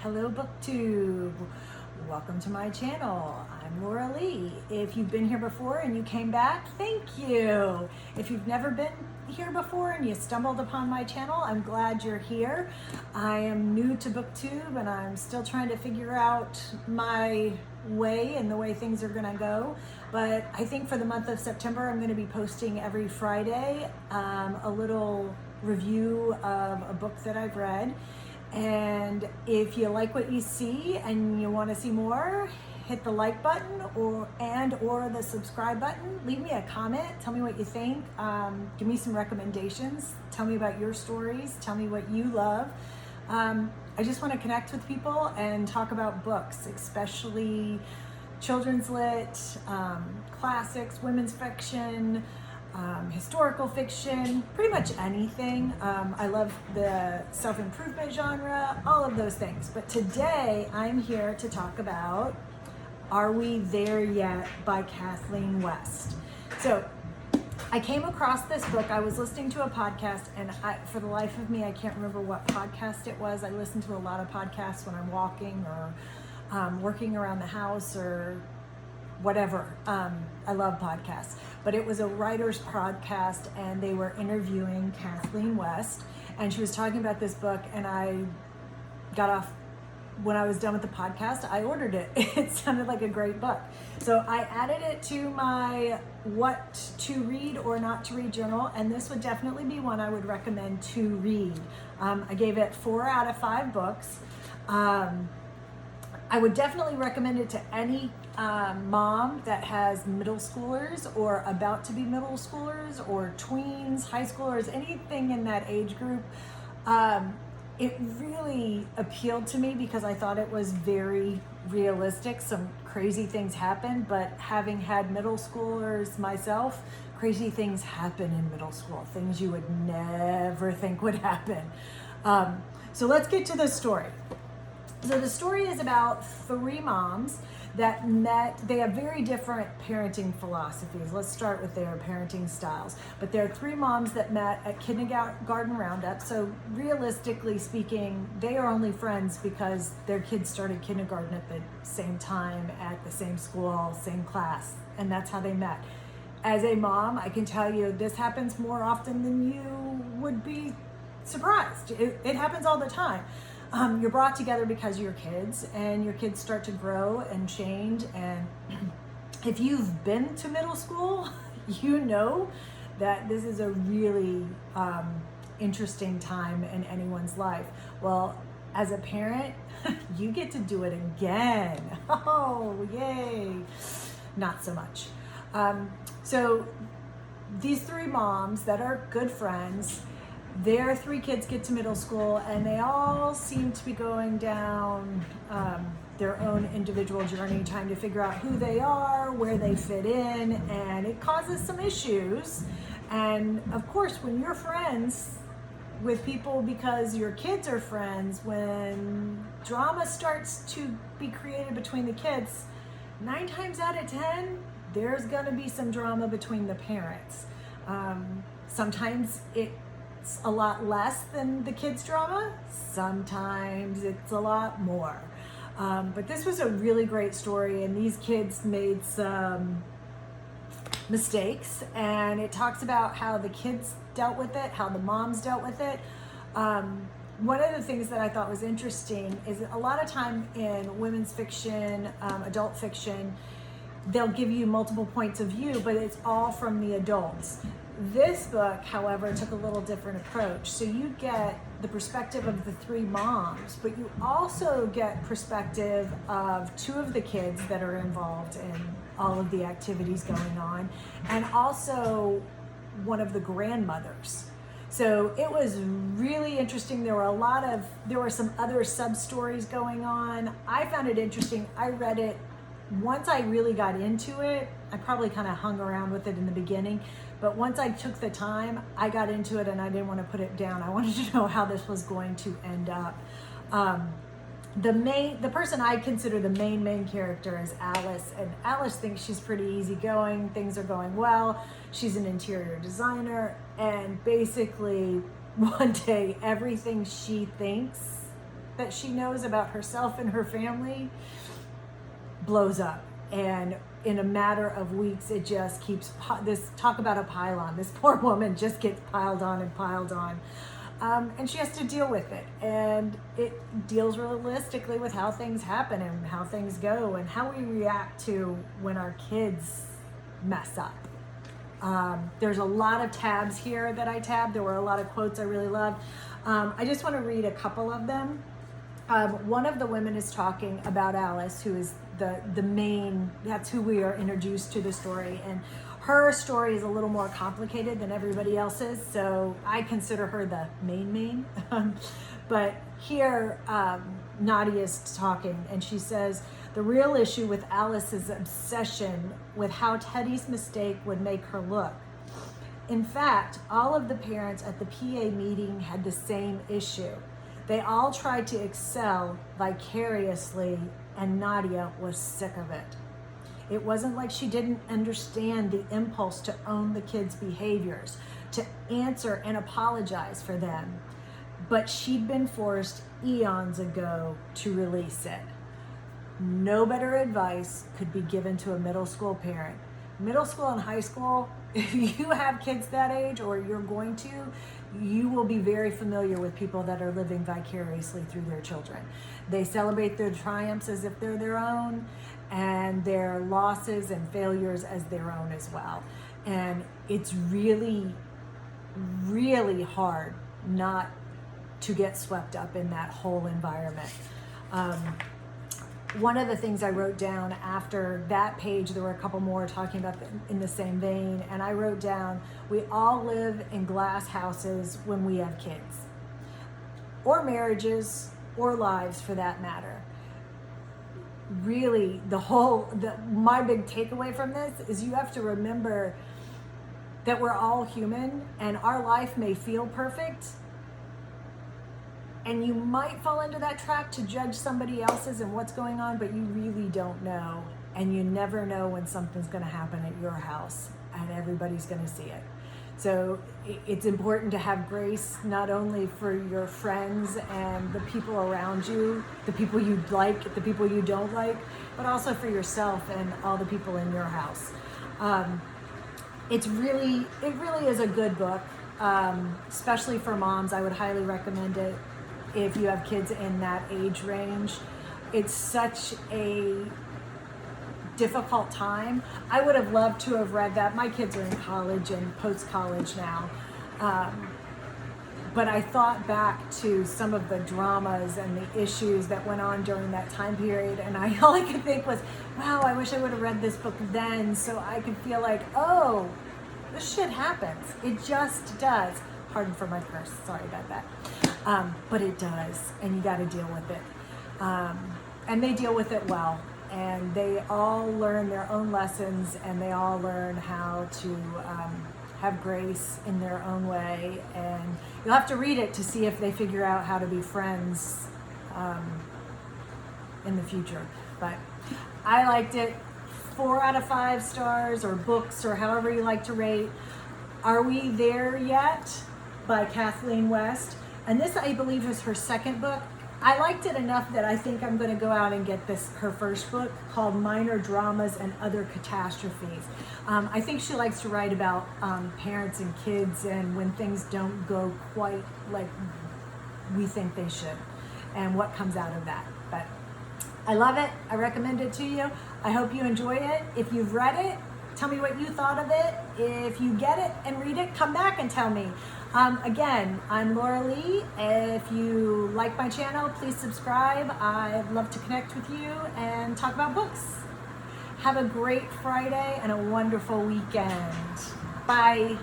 Hello BookTube. Welcome to my channel. I'm Laura Lee. If you've been here before and you came back, thank you. If you've never been here before and you stumbled upon my channel, I'm glad you're here. I am new to BookTube and I'm still trying to figure out my way and the way things are gonna go. But I think for the month of September, I'm gonna be posting every Friday a little review of a book that I've read. And if you like what you see and you want to see more, hit the like button or the subscribe button. Leave me a comment. Tell me what you think. Give me some recommendations. Tell me about your stories. Tell me what you love. I just want to connect with people and talk about books, especially children's lit, classics, women's fiction, historical fiction, pretty much anything. I love the self-improvement genre, all of those things. But today I'm here to talk about Are We There Yet by Kathleen West. So I came across this book. I was listening to a podcast and for the life of me, I can't remember what podcast it was. I listen to a lot of podcasts when I'm walking or working around the house or whatever. I love podcasts, but it was a writer's podcast and they were interviewing Kathleen West and she was talking about this book, and I got off when I was done with the podcast. I ordered it. It sounded like a great book. So I added it to my what to read or not to read journal, and this would definitely be one I would recommend to read. I gave it 4 out of 5 books. I would definitely recommend it to any mom that has middle schoolers or about to be middle schoolers or tweens, high schoolers, anything in that age group. It really appealed to me because I thought it was very realistic. Some crazy things happen, but having had middle schoolers myself, crazy things happen in middle school, things you would never think would happen. So let's get to the story. So the story is about 3 moms that met. They have very different parenting philosophies. Let's start with their parenting styles. But there are 3 moms that met at kindergarten roundup. So realistically speaking, they are only friends because their kids started kindergarten at the same time, at the same school, same class, and that's how they met. As a mom, I can tell you this happens more often than you would be surprised. It happens all the time. You're brought together because of your kids, and your kids start to grow and change. And if you've been to middle school, you know that this is a really interesting time in anyone's life. Well, as a parent, you get to do it again. Oh, yay. Not so much. So these 3 moms that are good friends, their 3 kids get to middle school and they all seem to be going down their own individual journey, trying to figure out who they are, where they fit in, and it causes some issues. And of course, when you're friends with people because your kids are friends, when drama starts to be created between the kids, 9 times out of 10, there's gonna be some drama between the parents. Sometimes it's a lot less than the kids' drama. Sometimes it's a lot more. But this was a really great story, and these kids made some mistakes, and it talks about how the kids dealt with it, how the moms dealt with it. One of the things that I thought was interesting is that a lot of time in women's fiction, adult fiction, they'll give you multiple points of view, but it's all from the adults. This book, however, took a little different approach. So you get the perspective of the 3 moms, but you also get perspective of 2 of the kids that are involved in all of the activities going on, and also one of the grandmothers. So it was really interesting. There were some other sub-stories going on. I found it interesting. I read it. Once I really got into it, I probably kind of hung around with it in the beginning, but once I took the time, I got into it and I didn't want to put it down. I wanted to know how this was going to end up. The person I consider the main character is Alice, and Alice thinks she's pretty easygoing. Things are going well. She's an interior designer, and basically one day everything she thinks that she knows about herself and her family blows up. And in a matter of weeks, it just keeps, this, talk about a pile-on. This poor woman just gets piled on and piled on. And she has to deal with it. And it deals realistically with how things happen and how things go and how we react to when our kids mess up. There's a lot of tabs here that I tabbed. There were a lot of quotes I really loved. I just want to read a couple of them. One of the women is talking about Alice, who is the main, that's who we are introduced to the story. And her story is a little more complicated than everybody else's, so I consider her the main. But here, Nadia's talking, and she says, the real issue with Alice's obsession with how Teddy's mistake would make her look. In fact, all of the parents at the PA meeting had the same issue. They all tried to excel vicariously, and Nadia was sick of it. It wasn't like she didn't understand the impulse to own the kids' behaviors, to answer and apologize for them, but she'd been forced eons ago to release it. No better advice could be given to a middle school parent. Middle school and high school, if you have kids that age or you're going to, you will be very familiar with people that are living vicariously through their children. They celebrate their triumphs as if they're their own, and their losses and failures as their own as well. And it's really, really hard not to get swept up in that whole environment. One of the things I wrote down after that page, there were a couple more talking about in the same vein, and I wrote down, we all live in glass houses when we have kids, or marriages, or lives for that matter. Really, my big takeaway from this is you have to remember that we're all human, and our life may feel perfect, and you might fall into that trap to judge somebody else's and what's going on, but you really don't know. And you never know when something's going to happen at your house, and everybody's going to see it. So it's important to have grace, not only for your friends and the people around you, the people you like, the people you don't like, but also for yourself and all the people in your house. It really is a good book, especially for moms. I would highly recommend it if you have kids in that age range. It's such a difficult time. I would have loved to have read that. My kids are in college and post-college now. But I thought back to some of the dramas and the issues that went on during that time period, and all I could think was, wow, I wish I would have read this book then so I could feel like, oh, this shit happens. It just does. Pardon for my curse, sorry about that. But it does, and you got to deal with it. And they deal with it well, and they all learn their own lessons, and they all learn how to have grace in their own way. And you'll have to read it to see if they figure out how to be friends in the future. But I liked it. 4 out of 5 stars, or books, or however you like to rate. Are We There Yet? By Kathleen West. And this, I believe, is her second book. I liked it enough that I think I'm going to go out and get her first book, called Minor Dramas and Other Catastrophes. I think she likes to write about parents and kids and when things don't go quite like we think they should, and what comes out of that. But I love it. I recommend it to you. I hope you enjoy it. If you've read it, tell me what you thought of it. If you get it and read it, come back and tell me. Again, I'm Laura Lee. If you like my channel, please subscribe. I'd love to connect with you and talk about books. Have a great Friday and a wonderful weekend. Bye.